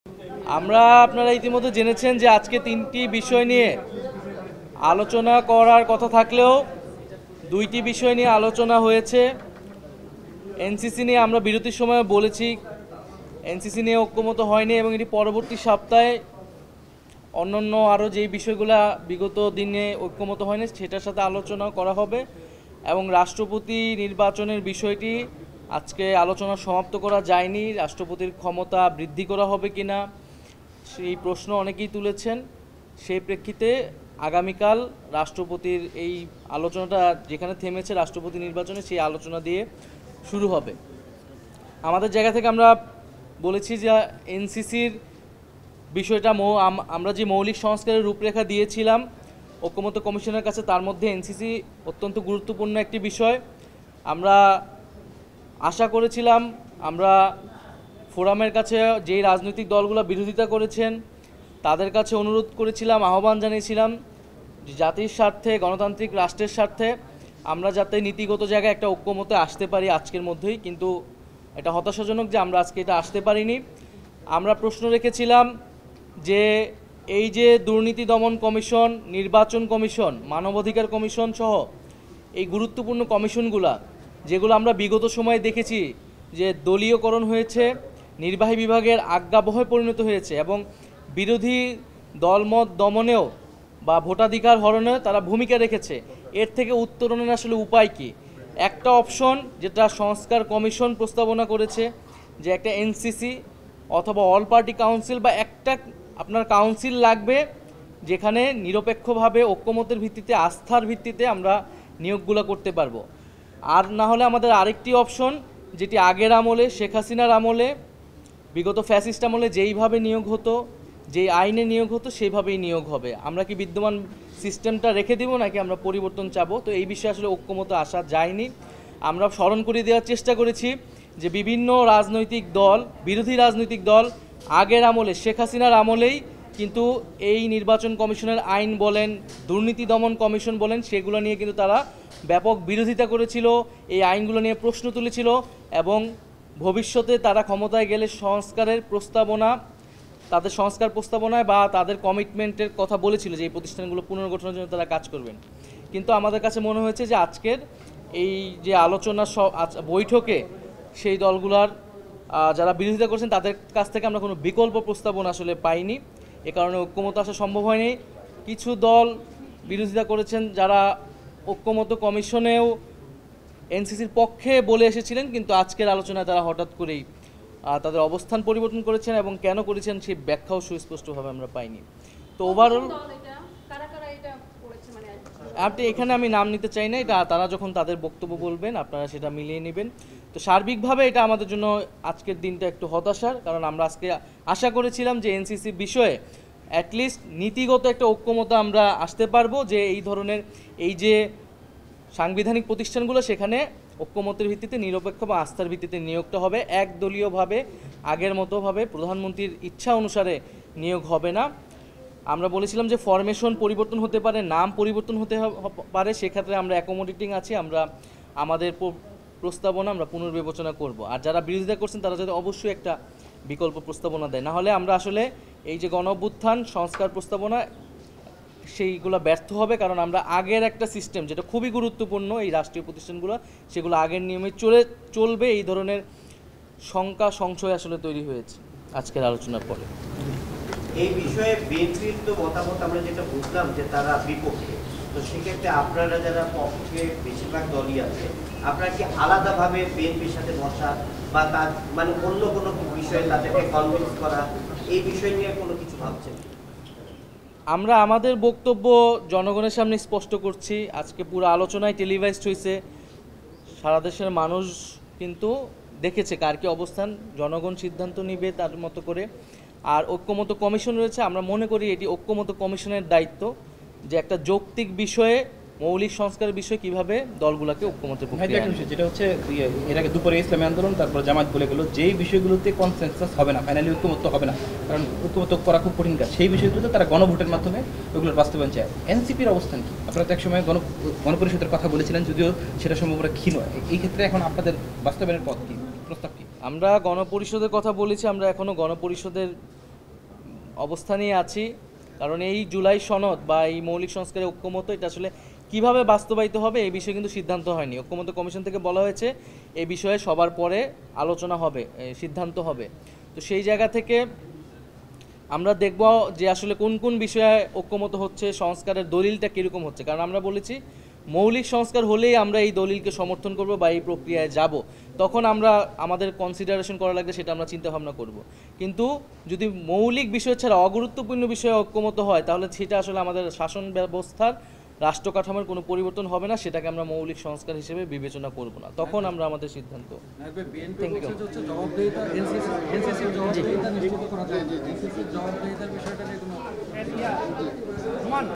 আপনারা ইতিমধ্যে জেনেছেন যে আজকে তিনটি বিষয় নিয়ে আলোচনা করার কথা থাকলেও দুইটি বিষয় নিয়ে আলোচনা হয়েছে। এনসিসি নিয়ে আমরা বিরতির সময় বলেছি এনসিসি নিয়ে ঐক্যমত হয়নি এবং এটি পরবর্তী সপ্তাহে অন্যান্য আরও যেই বিষয়গুলো বিগত দিনে ঐক্যমত হয়নি সেটার সাথে আলোচনা করা হবে এবং রাষ্ট্রপতি নির্বাচনের বিষয়টি আজকে আলোচনা সমাপ্ত করা যায়নি। রাষ্ট্রপতির ক্ষমতা বৃদ্ধি করা হবে কিনা সেই প্রশ্ন অনেকেই তুলেছেন। সেই প্রেক্ষিতে আগামীকাল রাষ্ট্রপতির এই আলোচনাটা যেখানে থেমেছে রাষ্ট্রপতি নির্বাচনে সেই আলোচনা দিয়ে শুরু হবে। আমাদের জায়গা থেকে আমরা বলেছি যে এনসিসির বিষয়টা আমরা যে মৌলিক সংস্কারের রূপরেখা দিয়েছিলাম ঐক্যমত্য কমিশনের কাছে তার মধ্যে এনসিসি অত্যন্ত গুরুত্বপূর্ণ একটি বিষয়। আমরা আশা করেছিলাম, আমরা ফোরামের কাছে যেই রাজনৈতিক দলগুলো বিরোধিতা করেছেন তাদের কাছে অনুরোধ করেছিলাম, আহ্বান জানিয়েছিলাম যে জাতির স্বার্থে, গণতান্ত্রিক রাষ্ট্রের স্বার্থে আমরা যাতে নীতিগত জায়গায় একটা ঐক্যমতে আসতে পারি আজকের মধ্যেই। কিন্তু এটা হতাশাজনক যে আমরা আজকে এটা আসতে পারিনি। আমরা প্রশ্ন রেখেছিলাম যে এই যে দুর্নীতি দমন কমিশন, নির্বাচন কমিশন, মানবাধিকার কমিশন সহ এই গুরুত্বপূর্ণ কমিশনগুলা যেগুলো আমরা বিগত সময়ে দেখেছি যে দলীয়করণ হয়েছে, নির্বাহী বিভাগের আজ্ঞাবহে পরিণত হয়েছে এবং বিরোধী দলমত দমনেও বা ভোটাধিকার হরণেও তারা ভূমিকা রেখেছে, এর থেকে উত্তরণের আসলে উপায় কী? একটা অপশন যেটা সংস্কার কমিশন প্রস্তাবনা করেছে যে একটা এনসিসি অথবা অল পার্টি কাউন্সিল বা একটা আপনার কাউন্সিল লাগবে যেখানে নিরপেক্ষভাবে ঐক্যমতের ভিত্তিতে, আস্থার ভিত্তিতে আমরা নিয়োগগুলো করতে পারবো। আর না হলে আমাদের আরেকটি অপশন যেটি আগের আমলে, শেখ হাসিনার আমলে, বিগত ফ্যাসিস্ট আমলে যেইভাবে নিয়োগ হতো, যেই আইনে নিয়োগ হতো সেইভাবেই নিয়োগ হবে। আমরা কি বিদ্যমান সিস্টেমটা রেখে দিব নাকি আমরা পরিবর্তন চাবো? তো এই বিষয়ে আসলে ঐক্যমত আসা যায়নি। আমরা স্মরণ করিয়ে দেওয়ার চেষ্টা করেছি যে বিভিন্ন রাজনৈতিক দল, বিরোধী রাজনৈতিক দল আগের আমলে, শেখ হাসিনার আমলেই কিন্তু এই নির্বাচন কমিশনের আইন বলেন, দুর্নীতি দমন কমিশন বলেন, সেগুলো নিয়ে কিন্তু তারা ব্যাপক বিরোধিতা করেছিল, এই আইনগুলো নিয়ে প্রশ্ন তুলেছিল এবং ভবিষ্যতে তারা ক্ষমতায় গেলে সংস্কারের প্রস্তাবনা, তাদের সংস্কার প্রস্তাবনায় বা তাদের কমিটমেন্টের কথা বলেছিল যে এই প্রতিষ্ঠানগুলো পুনর্গঠনের জন্য তারা কাজ করবেন। কিন্তু আমাদের কাছে মনে হয়েছে যে আজকের এই যে আলোচনা বৈঠকে সেই দলগুলার যারা বিরোধিতা করছেন তাদের কাছ থেকে আমরা কোনো বিকল্প প্রস্তাবনা আসলে পাইনি। এ কারণে ঐক্যমত আসা সম্ভব হয়নি। কিছু দল বিরোধিতা করেছেন যারা ঐক্যমত কমিশনেও এনসিসির পক্ষে বলে এসেছিলেন, কিন্তু আজকের আলোচনায় তারা হঠাৎ করেই তাদের অবস্থান পরিবর্তন করেছেন এবং কেন করেছেন সেই ব্যাখ্যাও সুস্পষ্টভাবে আমরা পাইনি। তো ওভারঅল আপনি এখানে আমি নাম নিতে চাই না, এটা তারা যখন তাদের বক্তব্য বলবেন আপনারা সেটা মিলিয়ে নেবেন। তো সার্বিকভাবে এটা আমাদের জন্য আজকের দিনটা একটু হতাশার, কারণ আমরা আজকে আশা করেছিলাম যে এনসিসি বিষয়ে অ্যাটলিস্ট নীতিগত একটা ঐক্যমত আমরা আসতে পারবো যে এই ধরনের এই যে সাংবিধানিক প্রতিষ্ঠানগুলো সেখানে ঐক্যমতের ভিত্তিতে, নিরপেক্ষ বা আস্থার ভিত্তিতে নিয়োগটা হবে, একদলীয়ভাবে আগের মতোভাবে প্রধানমন্ত্রীর ইচ্ছা অনুসারে নিয়োগ হবে না। আমরা বলেছিলাম যে ফরমেশন পরিবর্তন হতে পারে, নাম পরিবর্তন হতে পারে, সেক্ষেত্রে আমরা অ্যাকোমোডেটিং আছি, আমরা আমাদের প্রস্তাবনা আমরা পুনর্বিবেচনা করব। আর যারা বিরোধিতা করছেন তারা যাতে অবশ্যই একটা বিকল্প প্রস্তাবনা দেয়, না হলে আমরা আসলে এই যে গণ অভ্যুত্থান সংস্কার প্রস্তাবনা সেইগুলো ব্যর্থ হবে। কারণ আমরা আগের একটা সিস্টেম যেটা খুবই গুরুত্বপূর্ণ, এই রাষ্ট্রীয় প্রতিষ্ঠানগুলো সেগুলো আগের নিয়মে চলবে, এই ধরনের শঙ্কা সংশয় আসলে তৈরি হয়েছে আজকের আলোচনার পরে। এই বিষয়ে বিএনপির তো মতামত আমরা যেটা বুঝলাম যে তারা বিপক্ষে, তো সেক্ষেত্রে আপনারা যারা পক্ষে বেশিরভাগ দলই আছে, আপনারা কি আলাদাভাবে বিএনপির সাথে বসা বা তার মানে অন্য কোনো বিষয়ে তাদেরকে কনভিন্স করা, এই বিষয় নিয়ে কোনো কিছু ভাবছেন? আমরা আমাদের বক্তব্য জনগণের সামনে স্পষ্ট করছি। আজকে পুরো আলোচনায় টেলিভাইজড হয়েছে, সারা দেশের মানুষ কিন্তু দেখেছে কার কি অবস্থান, জনগণ সিদ্ধান্ত নিবে তার মতো করে। আর ঐক্যমত কমিশন রয়েছে, আমরা মনে করি এটি ঐক্যমত কমিশনের দায়িত্ব যে একটা যৌক্তিক বিষয়ে, মৌলিক সংস্কারের বিষয়ে কিভাবে দলগুলোকে ঐক্যমতের পক্ষে আনবে। যেটা হচ্ছে এর আগে দুপুরে ইসলামী আন্দোলন, তারপর জামাত বলে গেল যেই বিষয়গুলোতে কনসেনসাস হবে না, ফাইনালি ঐক্যমত্য হবে না, কারণ ঐক্যমত্য করা খুব কঠিন কাজ, সেই বিষয়গুলোতে তারা গণভোটের মাধ্যমে ওইগুলোর বাস্তবায়ন চায়। এনসিপির অবস্থান কি? আপনারা তো একসময় গণপরিষদের কথা বলেছিলেন, যদিও সেটা সম্ভবত ক্ষীণ। এই ক্ষেত্রে এখন আপনাদের বাস্তবায়নের পথ কি, প্রস্তাব কি? আমরা গণপরিষদের কথা বলেছি, আমরা এখনও গণপরিষদের অবস্থানেই আছি, কারণ এই জুলাই সনদ বা এই মৌলিক সংস্কারের ঐক্যমত এটা আসলে কিভাবে বাস্তবায়িত হবে এই বিষয়ে কিন্তু সিদ্ধান্ত হয়নি। ঐক্যমত কমিশন থেকে বলা হয়েছে এই বিষয়ে সবার পরে আলোচনা হবে, সিদ্ধান্ত হবে। তো সেই জায়গা থেকে আমরা দেখব যে আসলে কোন কোন বিষয়ে ঐক্যমত হচ্ছে, সংস্কারের দলিলটা কীরকম হচ্ছে। কারণ আমরা বলেছি মৌলিক সংস্কার হলেই আমরা এই দলিলকে সমর্থন করব বা এই প্রক্রিয়ায় যাব, তখন আমরা আমাদের কনসিডারেশন করা লাগবে সেটা আমরা চিন্তা ভাবনা করব। কিন্তু যদি মৌলিক বিষয় ছাড়া অগুরুত্বপূর্ণ বিষয়ে ঐক্যমত হয় তাহলে সেটা আসলে আমাদের শাসন ব্যবস্থার রাষ্ট্র কাঠামোর কোনো পরিবর্তন হবে না, সেটাকে আমরা মৌলিক সংস্কার হিসেবে বিবেচনা করব না, তখন আমরা আমাদের সিদ্ধান্ত। Thank you. জবাবদিহিতা নিশ্চিত করা যায়। এনসিসির জবাবদিহিতার বিষয়টা নিয়ে কোনো